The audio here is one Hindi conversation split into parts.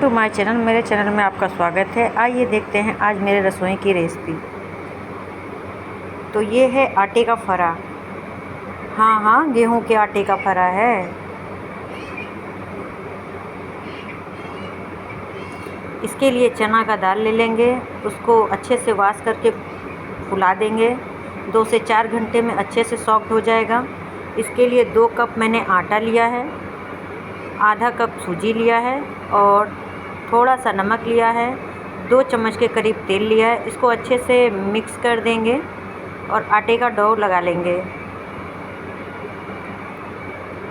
To my channel. मेरे चैनल में आपका स्वागत है। आइए देखते हैं आज मेरे रसोई की रेसिपी। तो ये है आटे का फरा। हाँ, गेहूं के आटे का फरा है। इसके लिए चना का दाल ले लेंगे, उसको अच्छे से वॉश करके फुला देंगे। 2 से 4 घंटे में अच्छे से सॉफ्ट हो जाएगा। इसके लिए 2 कप मैंने आटा लिया है, आधा कप सूजी लिया है और थोड़ा सा नमक लिया है, 2 चम्मच के करीब तेल लिया है। इसको अच्छे से मिक्स कर देंगे और आटे का डो लगा लेंगे।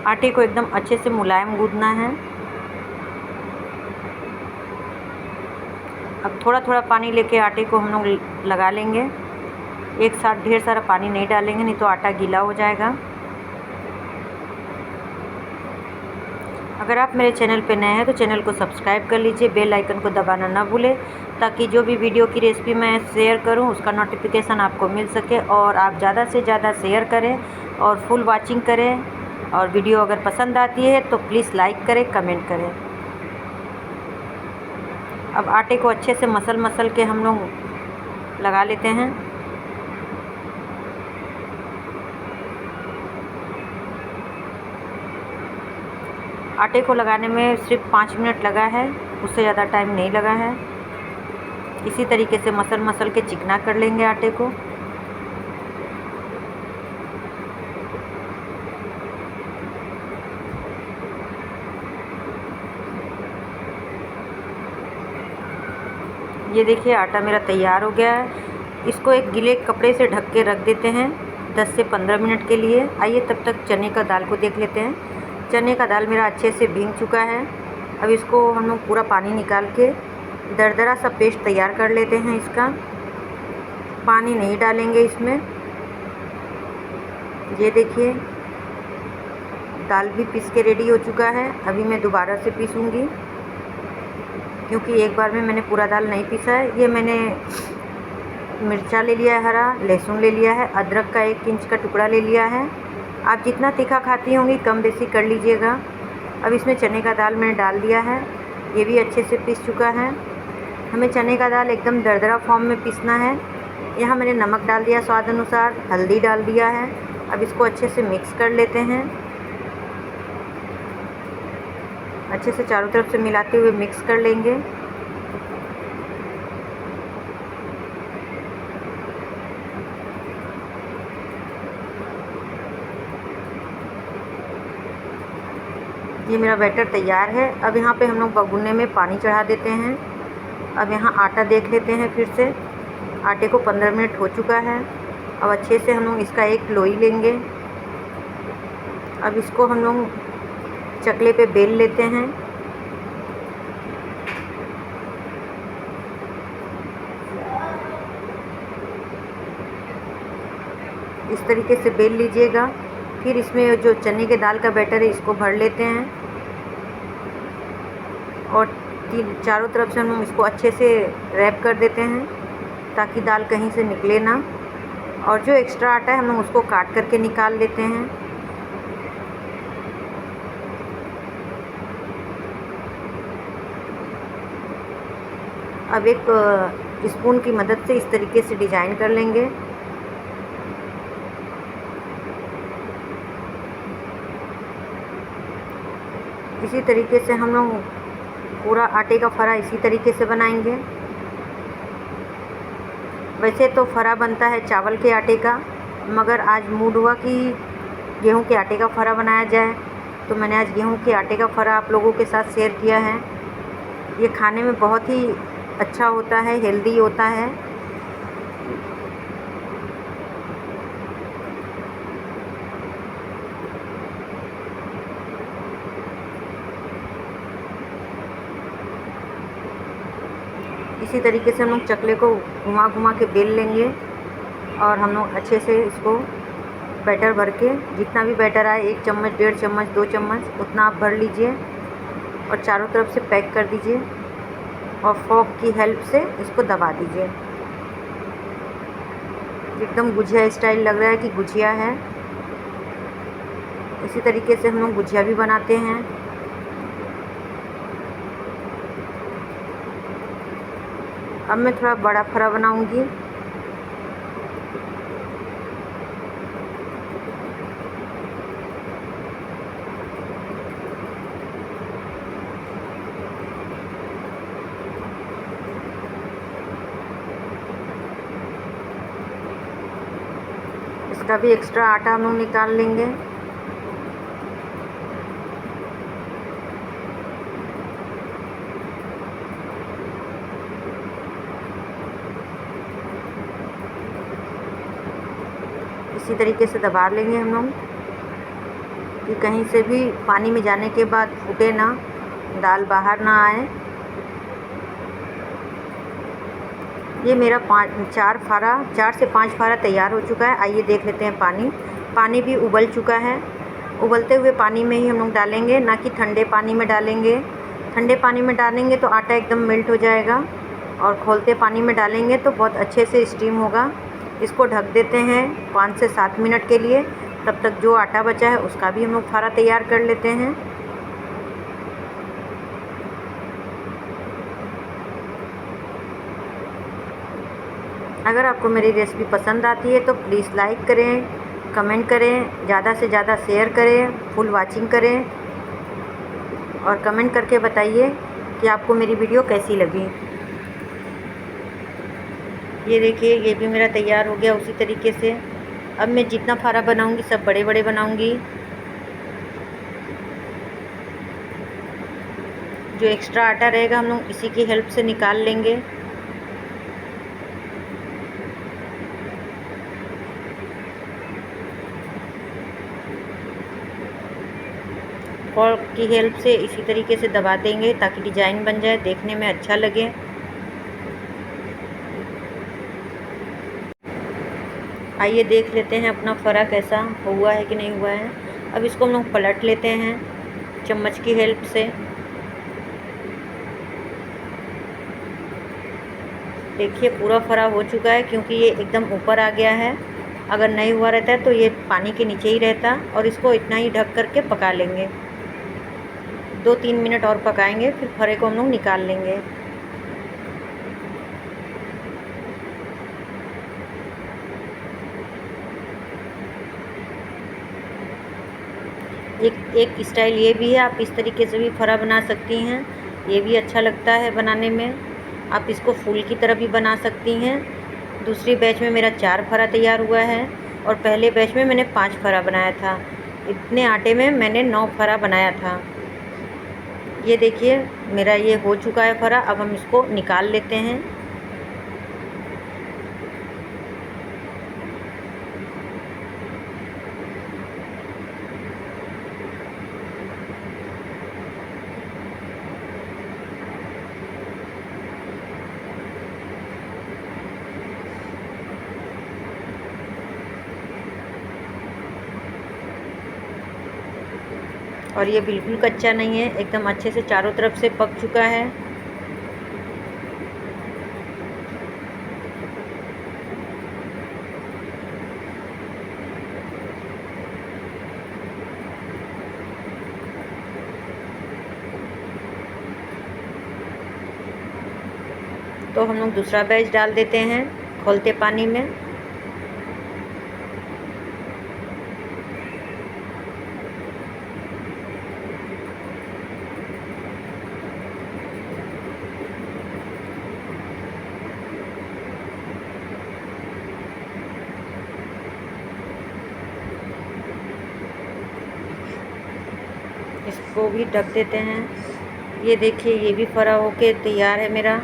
आटे को एकदम अच्छे से मुलायम गूंदना है। अब थोड़ा थोड़ा पानी लेके आटे को हम लोग लगा लेंगे। एक साथ ढेर सारा पानी नहीं डालेंगे, नहीं तो आटा गीला हो जाएगा। अगर आप मेरे चैनल पे नए हैं तो चैनल को सब्सक्राइब कर लीजिए, बेल आइकन को दबाना ना भूलें, ताकि जो भी वीडियो की रेसिपी मैं शेयर करूं उसका नोटिफिकेशन आपको मिल सके। और आप ज़्यादा से ज़्यादा शेयर करें और फुल वॉचिंग करें। और वीडियो अगर पसंद आती है तो प्लीज़ लाइक करें, कमेंट करें। अब आटे को अच्छे से मसल के हम लोग लगा लेते हैं। आटे को लगाने में सिर्फ 5 मिनट लगा है, उससे ज़्यादा टाइम नहीं लगा है। इसी तरीके से मसल के चिकना कर लेंगे आटे को। ये देखिए आटा मेरा तैयार हो गया है। इसको एक गीले कपड़े से ढक के रख देते हैं 10 से 15 मिनट के लिए। आइए तब तक चने का दाल को देख लेते हैं। चने का दाल मेरा अच्छे से भीग चुका है। अब इसको हम लोग पूरा पानी निकाल के दरदरा सा पेस्ट तैयार कर लेते हैं। इसका पानी नहीं डालेंगे इसमें। ये देखिए दाल भी पीस के रेडी हो चुका है। अभी मैं दोबारा से पीसूँगी, क्योंकि एक बार में मैंने पूरा दाल नहीं पीसा है। ये मैंने मिर्चा ले लिया है, हरा लहसुन ले लिया है, अदरक का 1 इंच का टुकड़ा ले लिया है। आप जितना तीखा खाती होंगी कम बेसी कर लीजिएगा। अब इसमें चने का दाल मैंने डाल दिया है, ये भी अच्छे से पीस चुका है। हमें चने का दाल एकदम दरदरा फॉर्म में पीसना है। यहाँ मैंने नमक डाल दिया स्वाद अनुसार, हल्दी डाल दिया है। अब इसको अच्छे से मिक्स कर लेते हैं। अच्छे से चारों तरफ से मिलाते हुए मिक्स कर लेंगे। ये मेरा बैटर तैयार है। अब यहाँ पे हम लोग भगोने में पानी चढ़ा देते हैं। अब यहाँ आटा देख लेते हैं फिर से। आटे को 15 मिनट हो चुका है। अब अच्छे से हम लोग इसका एक लोई लेंगे। अब इसको हम लोग चकले पे बेल लेते हैं। इस तरीके से बेल लीजिएगा। फिर इसमें जो चने के दाल का बैटर है इसको भर लेते हैं और चारों तरफ से हम इसको अच्छे से रैप कर देते हैं, ताकि दाल कहीं से निकले ना। और जो एक्स्ट्रा आटा है हम लोग उसको काट करके निकाल लेते हैं। अब एक स्पून की मदद से इस तरीके से डिज़ाइन कर लेंगे। इसी तरीके से हम लोग पूरा आटे का फरा इसी तरीके से बनाएंगे। वैसे तो फरा बनता है चावल के आटे का, मगर आज मूड हुआ कि गेहूं के आटे का फरा बनाया जाए, तो मैंने आज गेहूं के आटे का फरा आप लोगों के साथ शेयर किया है। ये खाने में बहुत ही अच्छा होता है, हेल्दी होता है। इसी तरीके से हम लोग चकले को घुमा के बेल लेंगे और हम लोग अच्छे से इसको बैटर भर के, जितना भी बैटर आए 1 चम्मच, 1.5 चम्मच, 2 चम्मच उतना आप भर लीजिए और चारों तरफ से पैक कर दीजिए और फोक की हेल्प से इसको दबा दीजिए। एकदम गुजिया स्टाइल लग रहा है कि गुजिया है। इसी तरीके से हम लोग गुजिया भी बनाते हैं। अब मैं थोड़ा बड़ा फरा बनाऊंगी। इसका भी एक्स्ट्रा आटा हम लोग निकाल लेंगे। इसी तरीके से दबा लेंगे हम लोग कि कहीं से भी पानी में जाने के बाद फूटे ना, दाल बाहर ना आए। ये मेरा 4 से 5 फारा तैयार हो चुका है। आइए देख लेते हैं पानी भी उबल चुका है। उबलते हुए पानी में ही हम लोग डालेंगे, ना कि ठंडे पानी में डालेंगे। ठंडे पानी में डालेंगे तो आटा एकदम मेल्ट हो जाएगा, और खौलते पानी में डालेंगे तो बहुत अच्छे से स्टीम होगा। इसको ढक देते हैं 5 से 7 मिनट के लिए। तब तक जो आटा बचा है उसका भी हम लोग फारा तैयार कर लेते हैं। अगर आपको मेरी रेसिपी पसंद आती है तो प्लीज़ लाइक करें, कमेंट करें, ज़्यादा से ज़्यादा शेयर करें, फुल वॉचिंग करें, और कमेंट करके बताइए कि आपको मेरी वीडियो कैसी लगी। ये देखिए, ये भी मेरा तैयार हो गया उसी तरीके से। अब मैं जितना फारा बनाऊंगी सब बड़े बड़े बनाऊंगी। जो एक्स्ट्रा आटा रहेगा हम लोग इसी की हेल्प से निकाल लेंगे। फॉर्क की हेल्प से इसी तरीके से दबा देंगे ताकि डिज़ाइन बन जाए, देखने में अच्छा लगे। आइए देख लेते हैं अपना फरा कैसा हुआ है कि नहीं हुआ है। अब इसको हम लोग पलट लेते हैं चम्मच की हेल्प से। देखिए पूरा फरा हो चुका है, क्योंकि ये एकदम ऊपर आ गया है। अगर नहीं हुआ रहता है तो ये पानी के नीचे ही रहता, और इसको इतना ही ढक करके पका लेंगे। 2-3 मिनट और पकाएंगे, फिर फरे को हम लोग निकाल लेंगे। एक स्टाइल ये भी है, आप इस तरीके से भी फरा बना सकती हैं। ये भी अच्छा लगता है बनाने में। आप इसको फूल की तरह भी बना सकती हैं। दूसरी बैच में मेरा 4 फरा तैयार हुआ है, और पहले बैच में मैंने 5 फरा बनाया था। इतने आटे में मैंने 9 फरा बनाया था। ये देखिए मेरा ये हो चुका है फरा। अब हम इसको निकाल लेते हैं। और ये बिल्कुल कच्चा नहीं है, एकदम अच्छे से चारों तरफ से पक चुका है। तो हम लोग दूसरा बैच डाल देते हैं खौलते पानी में। इसको भी ढक देते हैं। ये देखिए ये भी फरा होके तैयार है मेरा।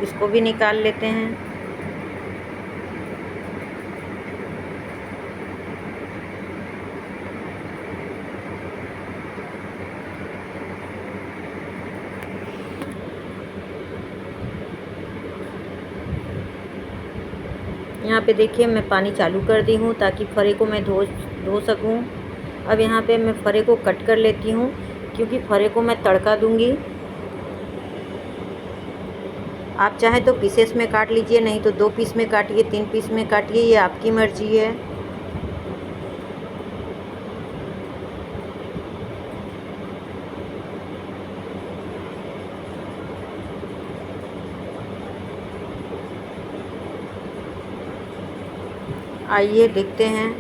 इसको भी निकाल लेते हैं। यहाँ पे देखिए मैं पानी चालू कर दी हूँ ताकि फरे को मैं धो सकूँ। अब यहाँ पे मैं फरे को कट कर लेती हूँ, क्योंकि फरे को मैं तड़का दूँगी। आप चाहें तो पीसेस में काट लीजिए, नहीं तो 2 पीस में काटिए, 3 पीस में काटिए, ये आपकी मर्ज़ी है। आइए देखते हैं।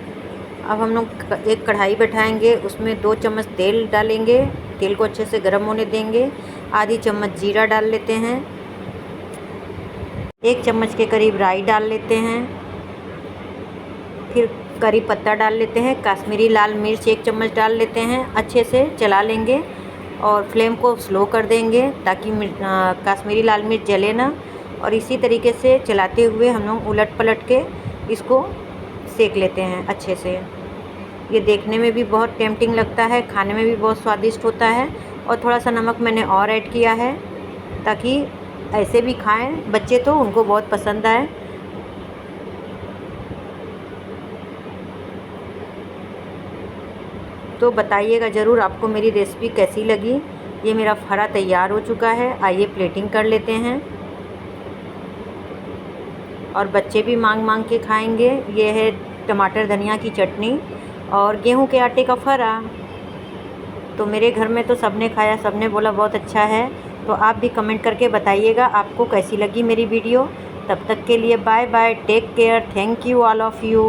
अब हम लोग एक कढ़ाई बैठाएंगे, उसमें 2 चम्मच तेल डालेंगे। तेल को अच्छे से गर्म होने देंगे। आधी चम्मच जीरा डाल लेते हैं। 1 चम्मच के करीब राई डाल लेते हैं। फिर करी पत्ता डाल लेते हैं। कश्मीरी लाल मिर्च 1 चम्मच डाल लेते हैं। अच्छे से चला लेंगे और फ्लेम को स्लो कर देंगे ताकि कश्मीरी लाल मिर्च जले ना। और इसी तरीके से चलाते हुए हम लोग उलट पलट के इसको सेक लेते हैं अच्छे से। ये देखने में भी बहुत टेम्पटिंग लगता है, खाने में भी बहुत स्वादिष्ट होता है। और थोड़ा सा नमक मैंने और ऐड किया है ताकि ऐसे भी खाएं बच्चे तो उनको बहुत पसंद आए। तो बताइएगा ज़रूर आपको मेरी रेसिपी कैसी लगी। ये मेरा फरा तैयार हो चुका है। आइए प्लेटिंग कर लेते हैं और बच्चे भी मांग मांग के खाएंगे। ये है टमाटर धनिया की चटनी और गेहूं के आटे का फरा। तो मेरे घर में तो सबने खाया, सबने बोला बहुत अच्छा है। तो आप भी कमेंट करके बताइएगा आपको कैसी लगी मेरी वीडियो। तब तक के लिए bye bye, take care, thank you all of you.